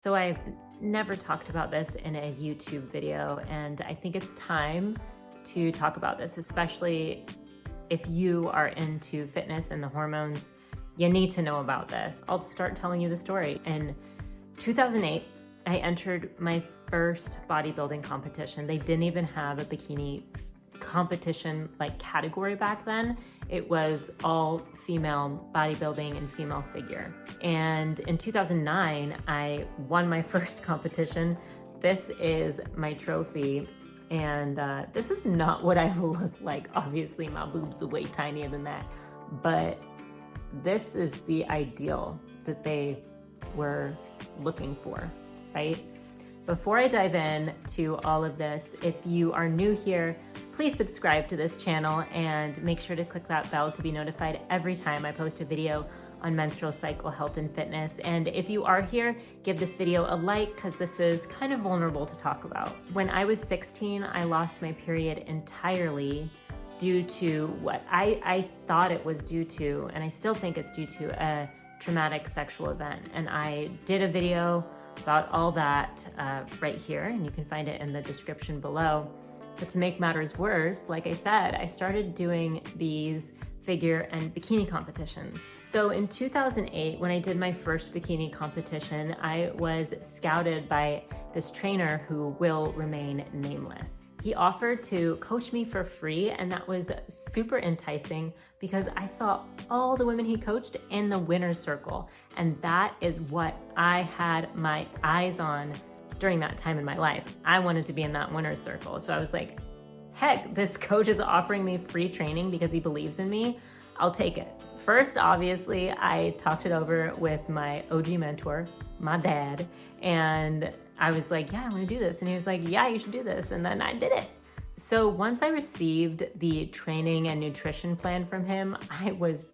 So I've never talked about this in a YouTube video, and I think it's time to talk about this, especially if you are into fitness and the hormones. You need to know about this. I'll start telling you the story. In 2008, I entered my first bodybuilding competition. They didn't even have a bikini competition category back then. It was all female bodybuilding and female figure. And in 2009, I won my first competition. This is my trophy. And this is not what I look like. Obviously, my boobs are way tinier than that. But this is the ideal that they were looking for, right? Before I dive in to all of this, if you are new here, please subscribe to this channel and make sure to click that bell to be notified every time I post a video on menstrual cycle health and fitness. And if you are here, give this video a like because this is kind of vulnerable to talk about. When I was 16, I lost my period entirely due to what I thought it was due to, and I still think it's due to a traumatic sexual event. And I did a video about all that right here, and you can find it in the description below. But to make matters worse, like I said, I started doing these figure and bikini competitions. So in 2008, when I did my first bikini competition, I was scouted by this trainer who will remain nameless. He offered to coach me for free, and that was super enticing because I saw all the women he coached in the winner's circle, and that is what I had my eyes on during that time in my life. I wanted to be in that winner's circle, so I was like, heck, this coach is offering me free training because he believes in me. I'll take it. First, obviously, I talked it over with my OG mentor, my dad, and I was like, yeah, I want to do this. And he was like, yeah, you should do this. And then I did it. So once I received the training and nutrition plan from him, I was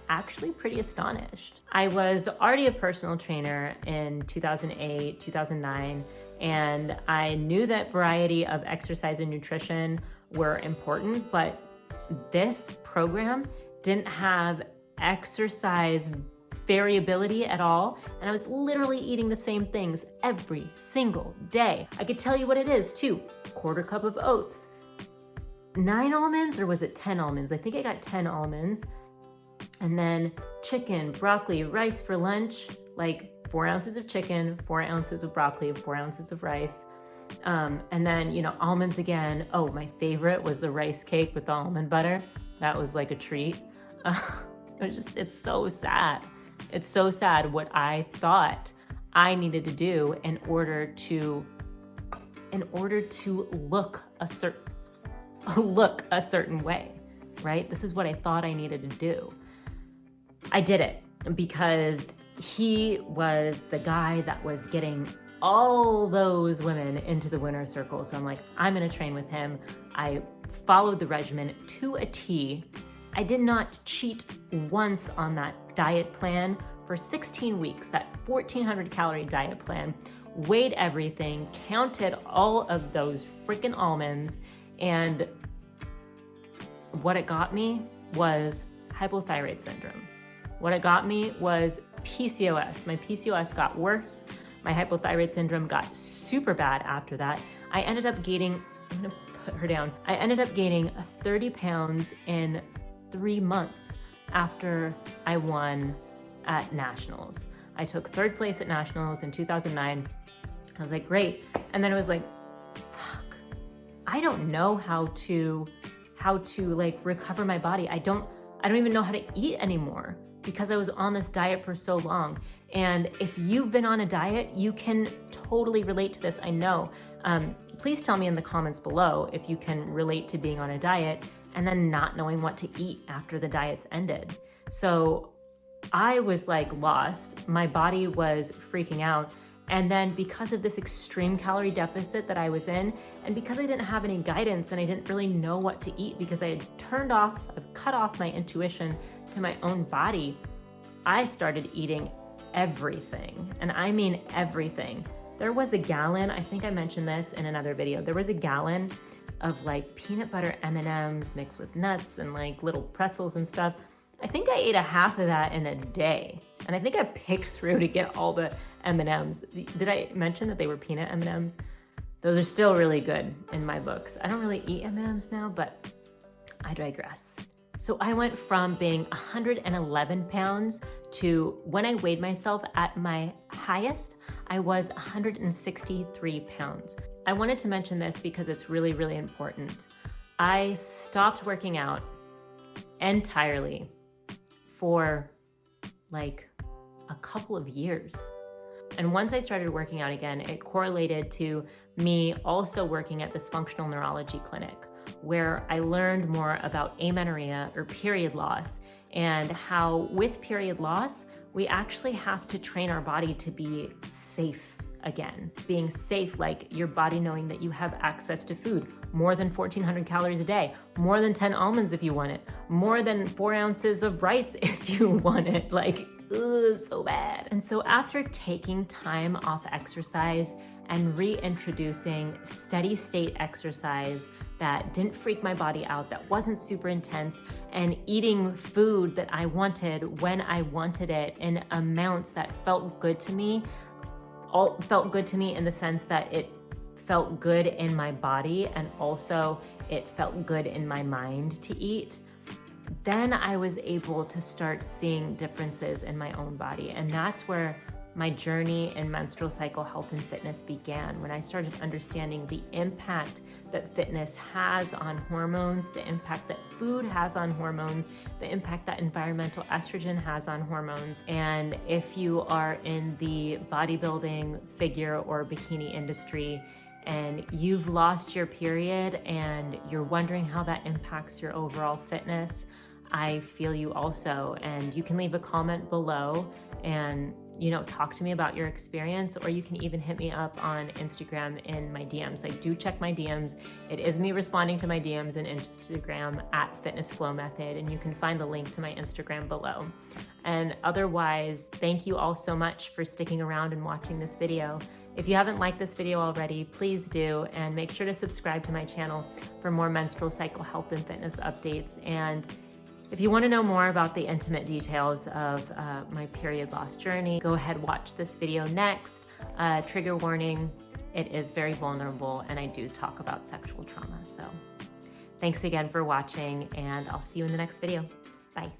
actually pretty astonished. I was already a personal trainer in 2008, 2009, and I knew that variety of exercise and nutrition were important, but this program didn't have exercise variability at all, and I was literally eating the same things every single day. I could tell you what it is too. Quarter cup of oats, 9 almonds, or was it 10 almonds? I think I got 10 almonds. And then chicken, broccoli, rice for lunch, like 4 ounces of chicken, 4 ounces of broccoli, 4 ounces of rice. And then, almonds again. Oh, my favorite was the rice cake with the almond butter. That was like a treat. It's so sad. It's so sad what I thought I needed to do in order to look a certain way, right? This is what I thought I needed to do. I did it because he was the guy that was getting all those women into the winner's circle. So I'm like, I'm gonna train with him. I followed the regimen to a T. I did not cheat once on that diet plan for 16 weeks, that 1,400 calorie diet plan, weighed everything, counted all of those freaking almonds, and what it got me was hypothyroid syndrome. What it got me was PCOS. My PCOS got worse. My hypothyroid syndrome got super bad after that. I ended up gaining, I'm gonna put her down. I ended up gaining 30 pounds in 3 months after I won at Nationals. I took 3rd place at Nationals in 2009. I was like, great. And then it was like, fuck, I don't know how to recover my body. I don't even know how to eat anymore because I was on this diet for so long. And if you've been on a diet, you can totally relate to this, I know. Please tell me in the comments below if you can relate to being on a diet and then not knowing what to eat after the diet's ended. So I was lost. My body was freaking out. And then because of this extreme calorie deficit that I was in, and because I didn't have any guidance and I didn't really know what to eat because I had cut off my intuition to my own body, I started eating everything. And I mean everything. There was a gallon, I think I mentioned this in another video, there was a gallon of peanut butter M&Ms mixed with nuts and little pretzels and stuff. I think I ate a half of that in a day. And I think I picked through to get all the M&Ms. Did I mention that they were peanut M&Ms? Those are still really good in my books. I don't really eat M&Ms now, but I digress. So I went from being 111 pounds to, when I weighed myself at my highest, I was 163 pounds. I wanted to mention this because it's really, really important. I stopped working out entirely for like a couple of years. And once I started working out again, it correlated to me also working at this functional neurology clinic, where I learned more about amenorrhea, or period loss, and how with period loss, we actually have to train our body to be safe again. Being safe, like your body knowing that you have access to food, more than 1,400 calories a day, more than 10 almonds if you want it, more than 4 ounces of rice if you want it, like, ugh, so bad. And so after taking time off exercise and reintroducing steady state exercise that didn't freak my body out, that wasn't super intense, and eating food that I wanted when I wanted it in amounts that felt good to me, felt good to me in the sense that it felt good in my body and also it felt good in my mind to eat, then I was able to start seeing differences in my own body. And that's where my journey in menstrual cycle health and fitness began, when I started understanding the impact that fitness has on hormones, the impact that food has on hormones, the impact that environmental estrogen has on hormones. And if you are in the bodybuilding, figure, or bikini industry, and you've lost your period and you're wondering how that impacts your overall fitness, I feel you also. And you can leave a comment below and talk to me about your experience, or you can even hit me up on Instagram in my DMs. I do check my DMs. It is me responding to my DMs in Instagram at Fitness Flow Method, and you can find the link to my Instagram below. And otherwise, thank you all so much for sticking around and watching this video. If you haven't liked this video already, please do, and make sure to subscribe to my channel for more menstrual cycle health and fitness updates. And if you want to know more about the intimate details of my period loss journey, go ahead, watch this video next. Trigger warning, it is very vulnerable, and I do talk about sexual trauma. So thanks again for watching, and I'll see you in the next video. Bye.